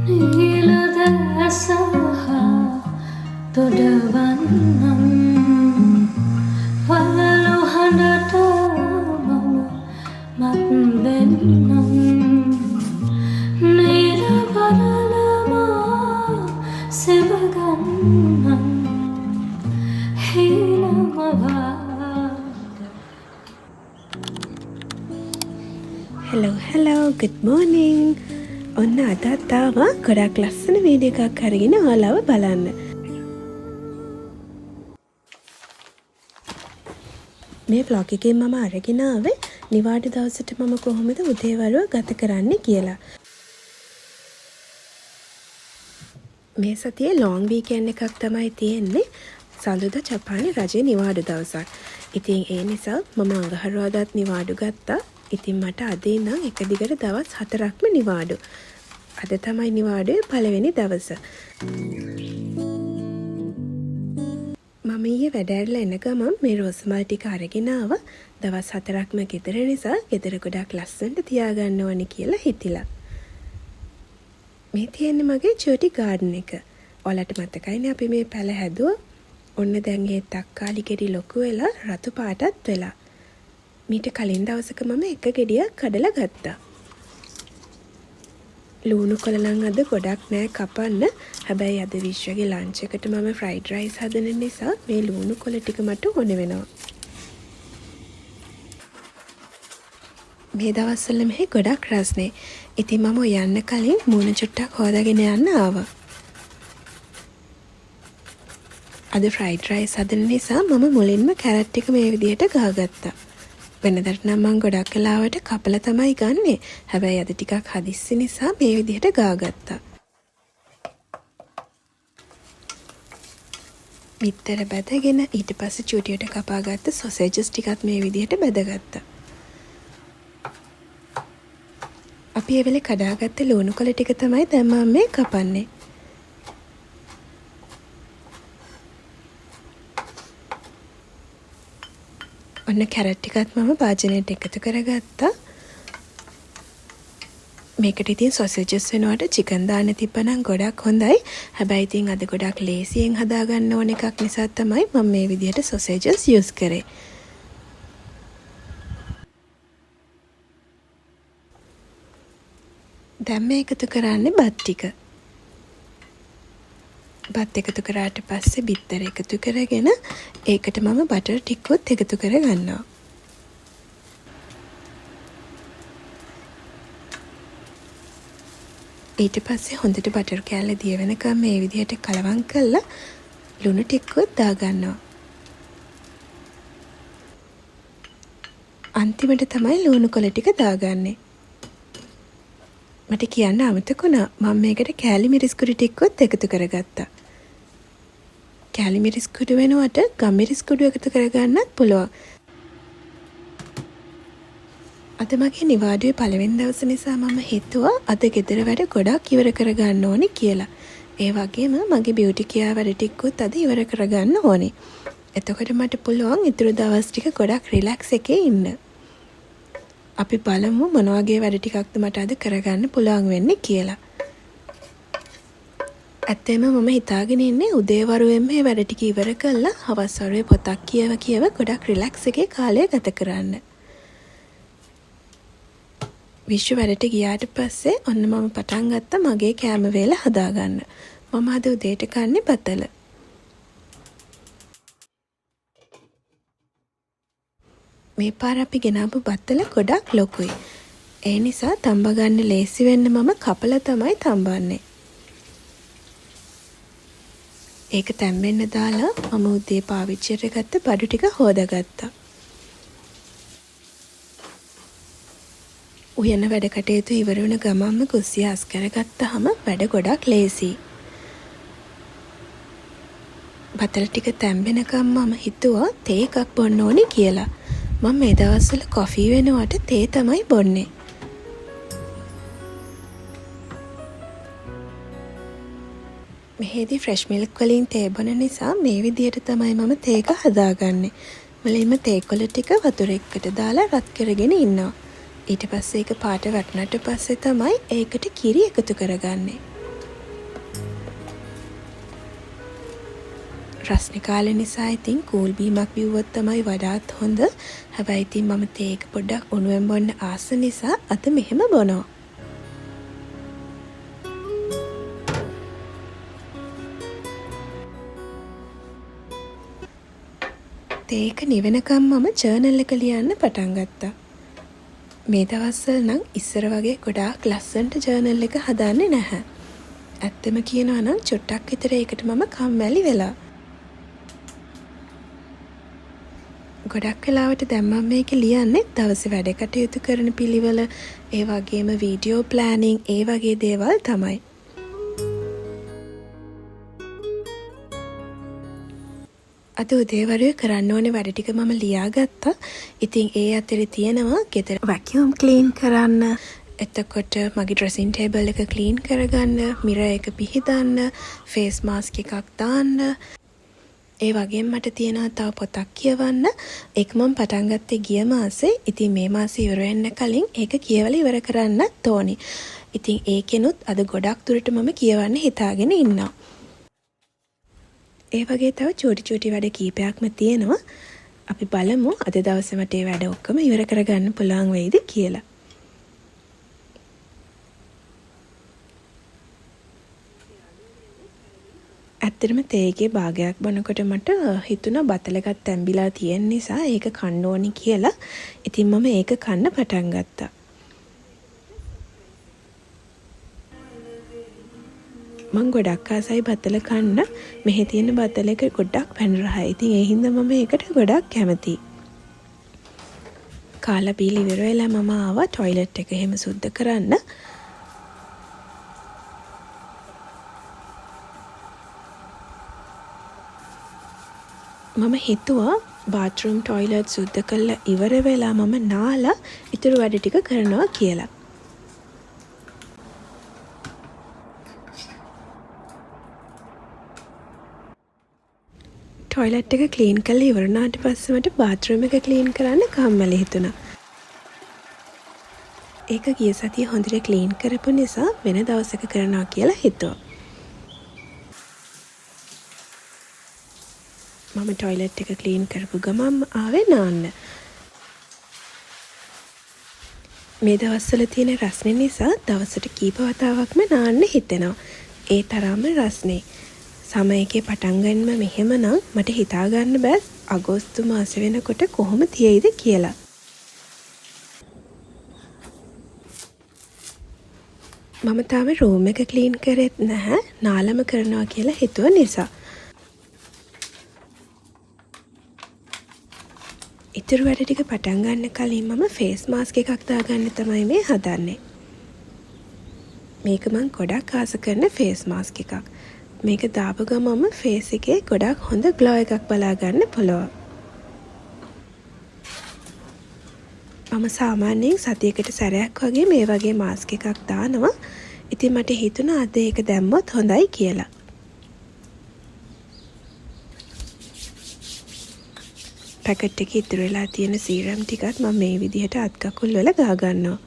ನೀಲದಾಸಹ ದೊಡ್ಡವನ್ನಂ ಪಲಲು ಹಂಡಟ ಮಮ ಮತ್ಬೆನ್ನಂ ನೀಲವರಲಮ ಸೆಬಗನ್ನಂ ಹೀನಮವಾ. hello, good morning. ඔන්න අදත් ආවා ගොඩක් ලස්සන වීඩියෝ එකක් අරගෙන ඔයාලව බලන්න. මේ vlog එකෙන් මම අරගෙන ආවේ නිවාඩු දවසට මම කොහොමද උදේවරුව ගත කරන්නේ කියලා. මේ සතියේ long weekend එකක් තමයි තියෙන්නේ. සඳුදා ජපානයේ රජයේ නිවාඩු දවසක්. ඉතින් ඒ නිසා මම අඟහරුවාදාත් නිවාඩු ගත්තා. ඉතින් මට අද ඉඳන් එක දිගට දවස් 4ක්ම නිවාඩු. අද තමයි නිවාඩුවේ පළවෙනි දවස. මම ඊයේ වැඩ ඇරලා එන ගමන් මේ රෝස් මල් ටික අරගෙන ආවා. දවස් 4ක්ම ගෙදර නිසා ගෙදර ගොඩක් ලස්සනට තියාගන්න ඕනේ කියලා හිතිලා. මේ තියෙන්නේ මගේ චූටි ගාඩන් එක. ඔයාලට මතකයිනේ අපි මේ පැල හැදුවා. ඔන්න දැන් ඒ තක්කාලි ගෙඩි ලොකු වෙලා රතු පාටත් වෙලා. මීට කලින් දවසක මම එක ගෙඩියක් කඩලා ගත්තා. ලුණු කොළ නම් අද ගොඩක් නෑ කපන්න. හැබැයි අද විශ්වගේ ලන්ච් එකට මම ෆ්‍රයිඩ් රයිස් හදන නිසා මේ ලුණු කොළ ටික මට ඕන වෙනවා. මේ දවස්වල මෙහි ගොඩක් රස්නේ. ඉතින් මම යන්න කලින් මූණ චුට්ටක් හොදාගෙන යන්න ආවා. අද ෆ්‍රයිඩ් රයිස් හදන නිසා මම මුලින්ම කැරට් ටික මේ විදිහට ගහගත්තා. වෙනදට නම් මම ගොඩක් වෙලාවට කපලා තමයි ගන්නෙ. හැබැයි අද ටිකක් හදිස්සි නිසා මේ විදිහට ගාගත්තා. බිත්තර බැදගෙන ඊට පස්සේ චූටියට කපාගත්ත සොසේජස් ටිකත් මේ විදිහට බැදගත්තා. අපි ඒ වෙලේ කඩාගත්ත ලුණු කොළ ටික තමයි දැන් මම මේ කපන්නේ. ඔන්න කැරට් ටිකත් මම භාජනයට එකතු කරගත්තා. මේකට ඉතින් සොසේජස් වෙනවට චිකන් දාන්න තිබ්බනම් ගොඩක් හොඳයි. හැබැයි ඉතින් අද ගොඩක් ලේසියෙන් හදාගන්න ඕන එකක් නිසා තමයි මම මේ විදිහට සොසේජස් යූස් කරේ. දැන් මේ එකතු කරන්නේ බත් ටික. බත් එකතු කරාට පස්සේ බිත්තර එකතු කරගෙන ඒකට මම බටර් ටිකකුත් එකතු කරගන්නවා. ඊට පස්සේ හොඳට බටර් කෑල්ල දිය වෙනකම් මේ විදිහට කලවම් කරලා ලුණු ටිකකුත් දාගන්නවා. අන්තිමට තමයි ලුණු කොළ ටික දාගන්නේ. මට කියන්න අමතක වුණා මම මේකට කෑලි මිරිස් කුඩු ටිකකුත් එකතු කරගත්තා. කෑලි මිරිස් කුඩු වෙනුවට ගම් මිරිස් කුඩු එකතු කරගන්නත් පුළුවන්. අද මගේ නිවාඩුවේ පළවෙනි දවස නිසා මම හිතුවා අද ගෙදර වැඩ ගොඩක් ඉවර කරගන්න ඕනේ කියලා. ඒ වගේම මගේ බියුටි කියා වැඩ ටිකකුත් අද ඉවර කරගන්න ඕනේ. එතකොට මට පුළුවන් ඉතුරු දවස් ටික ගොඩක් රිලැක්ස් එකේ ඉන්න. අපි බලමු මොන වගේ වැඩ ටිකක්ද මට අද කරගන්න පුළුවන් වෙන්නේ කියලා. ඇත්තෙම මම හිතාගෙන ඉන්නේ උදේවරුවෙන් මේ වැඩ ටික ඉවර කරලා හවස් වරුවේ පොතක් කියව ගොඩක් රිලැක්ස් එකේ කාලය ගත කරන්න. විශ්ව වැඩට ගියාට පස්සේ ඔන්න මම පටන් ගත්තා මගේ කෑම වේල හදාගන්න. මම අද උදේට කන්නේ බතල. මේ පාර අපි ගෙනාපු බත්තල ගොඩක් ලොකුයි. ඒ නිසා තම්බ ගන්න ලේසි වෙන්න මම කපලා තමයි තම්බන්නේ. ඒක තැම්බෙන්න දාලා මම උදේ පාවිච්චියට ගත්ත බඩු ටික හොදාගත්තා. උයන වැඩ කටයුතු ඉවර වුණ ගමන්ම කුස්සිය අස් කරගත්තාම වැඩ ගොඩක් ලේසියි. බතල ටික තැම්බෙනකම් මම හිතුවා තේ එකක් බොන්න ඕනේ කියලා. මම මේ දවස්වල කොෆි වෙනුවට තේ තමයි බොන්නේ. මෙහෙදි ෆ්‍රෙෂ් මිල්ක් වලින් තේ බොන නිසා මේ විදිහට තමයි මම තේ එක හදාගන්නේ. මුලින්ම තේ කොළ ටික වතුර එක්කට දාලා රත් කරගෙන ඉන්නවා. ඊට පස්සේ ඒක පාට වටනට පස්සේ තමයි ඒකට කිරි එකතු කරගන්නේ. රස්නේ කාලේ නිසා ඉතින් කූල් බීමක් බිව්වොත් තමයි වඩාත් හොඳ. හැබැයි ඉතින් මම තේ එක පොඩ්ඩක් උණුවෙන් බොන්න ආස නිසා අද මෙහෙම බොනවා. තේ එක නිවෙනකම් මම ජර්නල් එක ලියන්න පටන් ගත්තා. මේ දවස්වල නම් ඉස්සර වගේ ගොඩාක් ලස්සනට ජර්නල් එක හදන්නේ නැහැ. ඇත්තම කියනවා නම් චුට්ටක් විතර ඒකට මම කම්මැලි වෙලා. ගොඩක් වෙලාවට දැන් මම මේක ලියන්නේ දවසේ වැඩ කටයුතු කරන පිළිවෙල, ඒ වගේම වීඩියෝ ප්ලෑනින්, ඒ වගේ දේවල් තමයි. අද උදේවරුේ කරන්න ඕනේ වැඩ ටික මම ලියාගත්තා. ඉතින් ඒ අතරේ තියෙනවා ගෙදර වැකියුම් ක්ලීන් කරන්න, එතකොට මගේ ඩ්‍රෙසින් ටේබල් එක ක්ලීන් කරගන්න, මිරර් එක පිහදන්න, ෆේස් මාස්ක් එකක් දාන්න. ඒ වගේම මට තියෙනවා තව පොතක් කියවන්න. ඒක මම පටන් ගත්තේ ගිය මාසේ. ඉතින් මේ මාසේ ඉවර වෙන්න කලින් ඒක කියවලා ඉවර කරන්නත් ඕනේ. ඉතින් ඒකෙනුත් අද ගොඩක් දුරට මම කියවන්න හිතාගෙන ඉන්නවා. ඒ වගේ තව චූටි වැඩ කීපයක්ම තියෙනවා. අපි බලමු අද දවසේ මට ඒ වැඩ ඔක්කොම ඉවර කරගන්න පුළුවන් වෙයිද කියලා. ඇත්තටම තේගේ භාගයක් බොනකොට මට හිතුණා බතලගත් තැඹිලා තියෙන නිසා ඒක කන්න ඕනි කියලා. ඉතින් මම ඒක කන්න පටන් ගත්තා. මං ගොඩක් ආසයි බතල කන්න. මෙහි තියෙන බතල එක ගොඩක් පැණරහයි. ඉතින් ඒ හින්දා මම ඒකට ගොඩක් කැමතියි. කාලා බීලා ඉවර වෙලා මම ආවා টয়ලට් එක එහෙම සුද්ධ කරන්න. මම හිතුවා බාත්රූම් ටොයිලට් සුද්ධ කරලා ඉවර වෙලා මම නාලා ඉතුරු වැඩ ටික කරනවා කියලා. ටොයිලට් එක ක්ලීන් කරලා ඉවර වුණාට පස්සේ මට බාත්රූම් එක ක්ලීන් කරන්න කම්මැලි හිතුණා. ඒක ගිය සතියේ හොඳට ක්ලීන් කරපු නිසා වෙන දවසක කරනවා කියලා හිතුවා. මම ටොයිලට් එක ක්ලීන් කරපු ගමන් ආවේ නාන්න. මේ දවස්වල තියෙන රස්නේ නිසා දවසට කීප වතාවක්ම නාන්න හිතෙනවා. ඒ තරම්ම රස්නේ. සම එකේ පටන් ගන්නම මෙහෙමනම් මට හිතා ගන්න බෑ අගෝස්තු මාසෙ වෙනකොට කොහොම තියෙයිද කියලා. මම තාම රූම් එක ක්ලීන් කරෙත් නැහැ. නාලම කරනවා කියලා හිතුව නිසා. ඉතුරු වැඩ ටික පටන් ගන්න කලින් මම ෆේස් මාස්ක් එකක් දාගන්න තමයි මේ හදන්නේ. මේක මං ගොඩක් ආස කරන ෆේස් මාස්ක් එකක්. මේක දාපු ගමන්ම ෆේස් එකේ ගොඩක් හොඳ ග්ලෝ එකක් බලා ගන්න පුළුවන්. මම සාමාන්‍යයෙන් සතියකට සැරයක් වගේ මේ වගේ මාස්ක් එකක් දානවා. ඉතින් මට හිතුණා අද ඒක දැම්මොත් හොඳයි කියලා. පැකට් එකේ ඉතුරු වෙලා තියෙන සීරම් ටිකත් මම මේ විදිහට අත් කකුල් වල ගා ගන්නවා.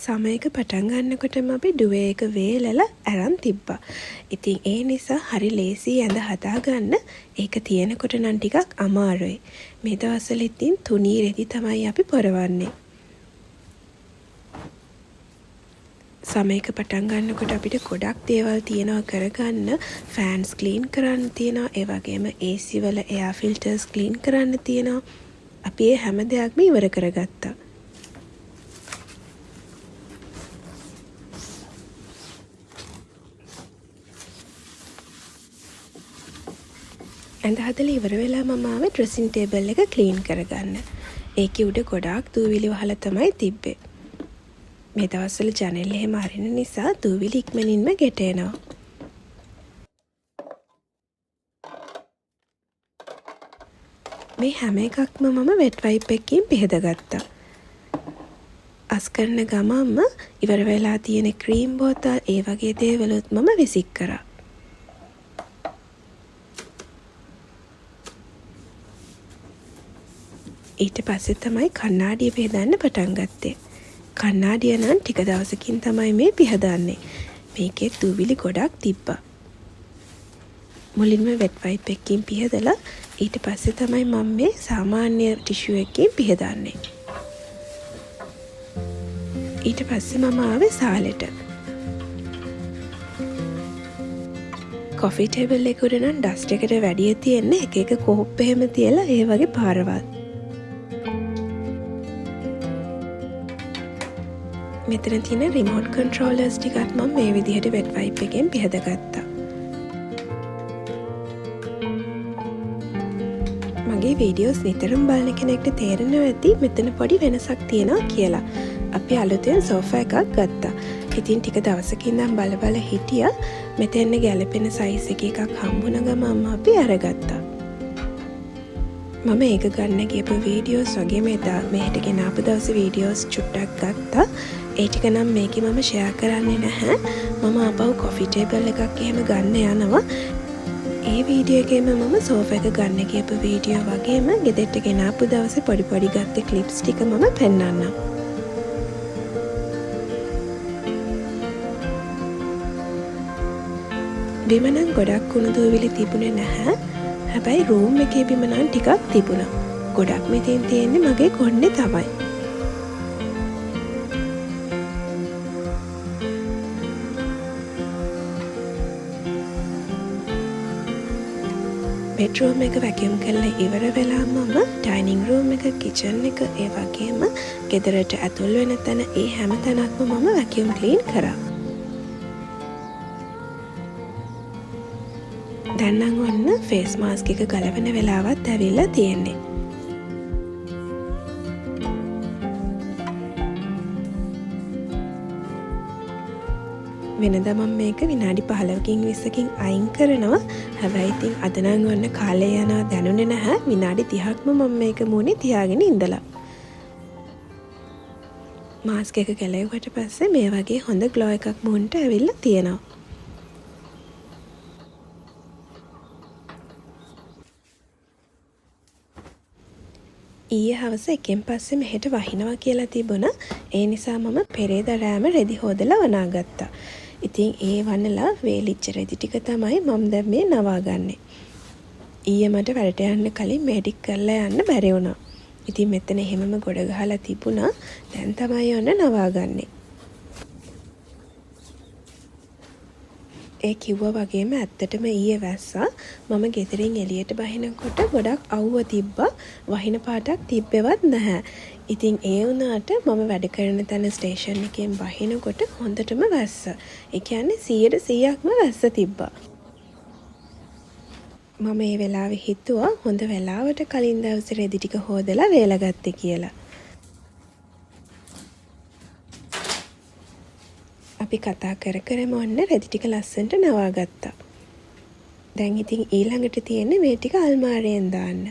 සමයක පටන් ගන්නකොටම අපි ඩුවේ එක වේලලා අරන් තිබ්බා. ඉතින් ඒ නිසා හරි ලේසි ඇඳ හදාගන්න. ඒක තියෙනකොට නම් ටිකක් අමාරුයි. මේ දවස්වල ඉතින් තුනී රෙදි තමයි අපි පොරවන්නේ. සමයක පටන් ගන්නකොට අපිට ගොඩක් දේවල් තියෙනවා කරගන්න. ෆෑන්ස් ක්ලීන් කරන්න තියෙනවා. ඒ වගේම AC වල එයාර් ෆිල්ටර්ස් ක්ලීන් කරන්න තියෙනවා. අපි ඒ හැම දෙයක්ම ඉවර කරගත්තා. ඇඳ හදලා ඉවර වෙලා මම ආවේ ඩ්‍රෙසින් ටේබල් එක ක්ලීන් කරගන්න. ඒකේ උඩ ගොඩාක් දූවිලි වහලා තමයි තිබ්බේ. මේ දවස්වල ජනෙල් එහෙම අරින නිසා දූවිලි ඉක්මනින්ම ගෙට එනවා. මේ හැම එකක්ම මම වෙට් වයිප් එකකින් පිහදගත්තා. අස් කරන ගමන්ම ඉවර වෙලා තියෙන ක්‍රීම් බෝතල් ඒ වගේ දේවලුත් මම විසික් කරා. ඊට පස්සේ තමයි කණ්ණාඩිය පිහදන්න පටන් ගත්තේ. කණ්ණාඩිය නම් ටික දවසකින් තමයි මේ පිහදන්නේ. මේකේ දූවිලි ගොඩක් තිබ්බා. මුලින්ම වෙට් වයිප් එකකින් පිහදලා ඊට පස්සේ තමයි මම මේ සාමාන්‍ය ටිෂු එකකින් පිහදන්නේ. ඊට පස්සේ මම ආවේ සාලෙට. කොෆි ටේබල් එක උඩ නම් ඩස්ට් එකට වැඩිය තියෙන්නේ එක එක කෝප් එහෙම තියලා ඒ වගේ පාරවල්. මෙතන තියෙන රිමෝට් කන්ට්‍රෝලර්ස් ටිකත් මම මේ විදිහට වෙට් වයිප් එකෙන් පිහදගත්තා. මගේ වීඩියෝස් නිතරම බලන කෙනෙක්ට තේරෙනවා ඇති මෙතන පොඩි වෙනසක් තියෙනවා කියලා. අපි අලුතෙන් සෝෆා එකක් ගත්තා. ඉතින් ටික දවසකින් නම් බල හිටියා. මෙතෙන් ගැලපෙන සයිස් එකක් හම්බුන ගමන් අපි අරගත්තා. මම ඒක ගන්න ගියපු වීඩියෝස් වගේම එදා මෙහෙට ගෙනාපු දවසේ වීඩියෝස් චුට්ටක් ගත්තා. ඒ ටික නම් මේකේ මම ෂෙයා කරන්නේ නැහැ. මම ආපහු කොෆි ටේබල් එකක් එහෙම ගන්න යනවා. ඒ වීඩියෝ එකේම මම සෝෆා එක ගන්න ගියපු වීඩියෝ වගේම ගෙදරට ගෙනාපු දවසේ පොඩි ගත්ත ක්ලිප්ස් ටික මම පෙන්නන්නම්. බිම නම් ගොඩක් කුණු දූවිලි තිබුණේ නැහැ. හැබැයි රූම් එකේ බිම නම් ටිකක් තිබුණා. ගොඩක් මෙතෙන් තියෙන්නේ මගේ කොණ්ඩේ තමයි. බෙඩ්රූම් එක වැකියුම් කරලා ඉවර වෙලා මම ඩයිනින් රූම් එක, කිචන් එක, ඒ වගේම ගෙදරට ඇතුල් වෙන තැන ඒ හැම තැනක්ම මම වැකියුම් ක්ලීන් කරා. දැන් නම් ඔන්න ෆේස් මාස්ක් එක ගලවන වෙලාවත් ඇවිල්ලා තියෙන්නේ. වෙනදා මම මේක විනාඩි 15කින් 20කින් අයින් කරනවා. හැබැයි ඉතින් අද නම් ඔන්න කාලය යනවා දැනුනේ නැහැ. විනාඩි 30ක්ම මම මේක මූණේ තියාගෙන ඉඳලා. මාස්ක් එක ගලවුවට පස්සේ මේ වගේ හොඳ ග්ලෝ එකක් මූණට ඇවිල්ලා තියෙනවා. ඊයේ හවස එකෙන් පස්සේ මෙහෙට වහිනවා කියලා තිබුණා. ඒ නිසා මම පෙරේදා රෑම රෙදි හොදලා වනාගත්තා. ඉතින් ඒ වන්නලා වේලිච්ච රෙදි ටික තමයි මම දැන් මේ නවාගන්නේ. ඊයේ මට වැඩට යන්න කලින් මෙඩික් කරලා යන්න බැරි වුණා. ඉතින් මෙතන එහෙමම ගොඩ ගහලා තිබුණා. දැන් තමයි ඔන්න නවාගන්නේ. ඒ කිව්වා වගේම ඇත්තටම ඊයේ වැස්සා. මම ගෙදරින් එළියට බහිනකොට ගොඩක් අවුව තිබ්බා. වහින පාටක් තිබ්බෙවත් නැහැ. ඉතින් ඒ වුණාට මම වැඩ කරන තැන ස්ටේෂන් එකෙන් බහිනකොට හොඳටම වැස්සා. ඒ කියන්නේ 100%ක්ම වැස්ස තිබ්බා. මම ඒ වෙලාවේ හිතුවා හොඳ වෙලාවට කලින් දවසේ රෙදි ටික හොදලා වේලගත්තේ කියලා. අපි කතා කරම ඔන්න රෙදි ටික ලස්සනට නවාගත්තා. දැන් ඉතින් ඊළඟට තියෙන්නේ මේ ටික අල්මාරියෙන් දාන්න.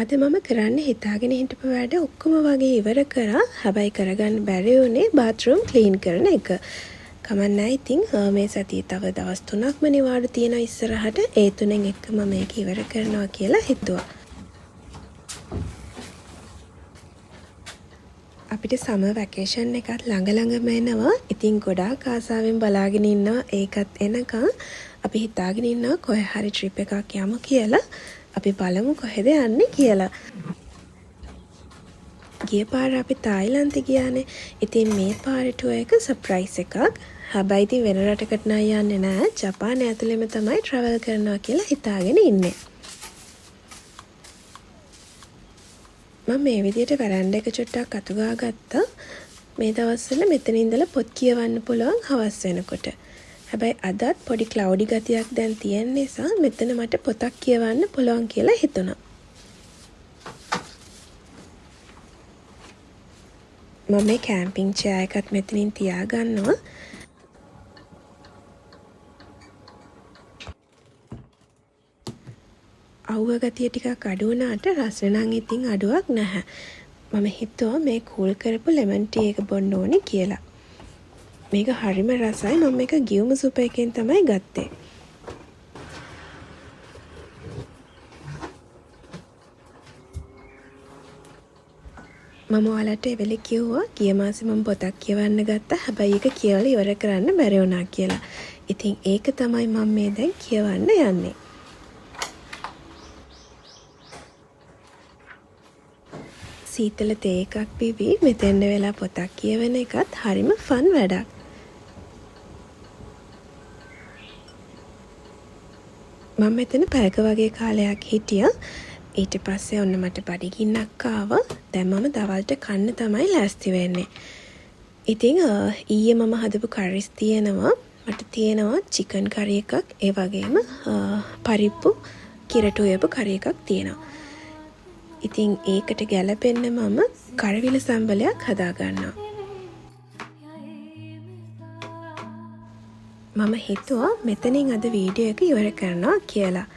අද මම කරන්න හිතාගෙන හිටපු වැඩ ඔක්කොම වගේ ඉවර කරා. හැබැයි කරගන්න බැරි වුණේ බාත්රූම් ක්ලීන් කරන එක. කමන්නයි ඉතින් මේ සතියේ තව දවස් 3ක්ම නිවාඩු තියෙන ඉස්සරහට ඒ තුනෙන් එකම මේක ඉවර කරනවා කියලා හිතුවා. අපිට සමර් වැකේෂන් එකත් ළඟම එනවා. ඉතින් ගොඩාක් ආසාවෙන් බලාගෙන ඉන්නවා ඒකත් එනකන්. අපි හිතාගෙන ඉන්නවා කොහේ හරි ට්‍රිප් එකක් යමු කියලා. අපි බලමු කොහෙද යන්නේ කියලා. ගිය පාර අපි තායිලන්තෙ ගියානේ. ඉතින් මේ පාර ටුවර් එක සර්ප්‍රයිස් එකක්. හැබැයි ඉතින් වෙන රටකට නම් යන්නේ නැහැ. ජපානය ඇතුළෙම තමයි ට්‍රැවල් කරනවා කියලා හිතාගෙන ඉන්නේ. මම මේ විදිහට වරන්ඩ එක චුට්ටක් අතු ගාගත්තා. මේ දවස්වල මෙතන ඉඳලා පොත් කියවන්න පුළුවන් හවස් වෙනකොට. හැබැයි අදත් පොඩි ක්ලවුඩි ගතියක් දැන් තියෙන නිසා මෙතන මට පොතක් කියවන්න පුළුවන් කියලා හිතුණා. මම මේ කැම්පින් චෙයා එකත් මෙතනින් තියාගන්නවා. අවුව ගතිය ටිකක් අඩු වුණාට රස නම් ඉතින් අඩුවක් නැහැ. මම හිතුවා මේ කූල් කරපු ලෙමන් ටී එක බොන්න ඕනේ කියලා. මේක හරිම රසයි. මම මේක ගියුම සුප් එකෙන් තමයි ගත්තේ. මම ඔයාලට ඒ වෙලේ කිව්වා ගිය මාසේ මම පොතක් කියවන්න ගත්තා. හැබැයි ඒක කියවලා ඉවර කරන්න බැරි වුණා කියලා. ඉතින් ඒක තමයි මම මේ දැන් කියවන්න යන්නේ. සීතල තේ එකක් බිවි මෙතෙන්ද වෙලා පොතක් කියවන එකත් හරිම ෆන් වැඩක්. මම මෙතන පැයක වගේ කාලයක් හිටියා. ඊට පස්සේ ඔන්න මට බඩගින්නක් ආවා. දැන් මම දවල්ට කන්න තමයි ලෑස්ති වෙන්නේ. ඉතින් ඊයේ මම හදපු කරිස් තියෙනවා. මට තියෙනවා චිකන් කරි එකක්, ඒ වගේම පරිප්පු කිරට උයපු කරි එකක් තියෙනවා. ඉතින් ඒකට ගැලපෙන්න මම කරවිල සම්බලයක් හදා ගන්නවා. මම හිතුවා මෙතනින් අද වීඩියෝ එක ඉවර කරනවා කියලා.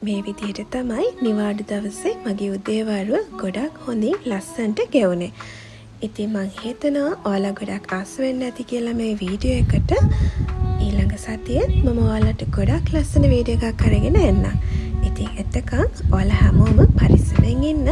මේ විදිහට තමයි නිවාඩු දවසේ මගේ උදේවරුව ගොඩක් හොඳින් ලස්සනට ගෙවුනේ. ඉතින් මං හිතනවා ඔයාලා ගොඩක් ආස වෙන්න ඇති කියලා මේ වීඩියෝ එකට. ඊළඟ සතියේ මම ඔයාලට ගොඩක් ලස්සන වීඩියෝ එකක් අරගෙන එන්නම්. ඉතින් එතකන් ඔයාලා හැමෝම පරිස්සමෙන් ඉන්න.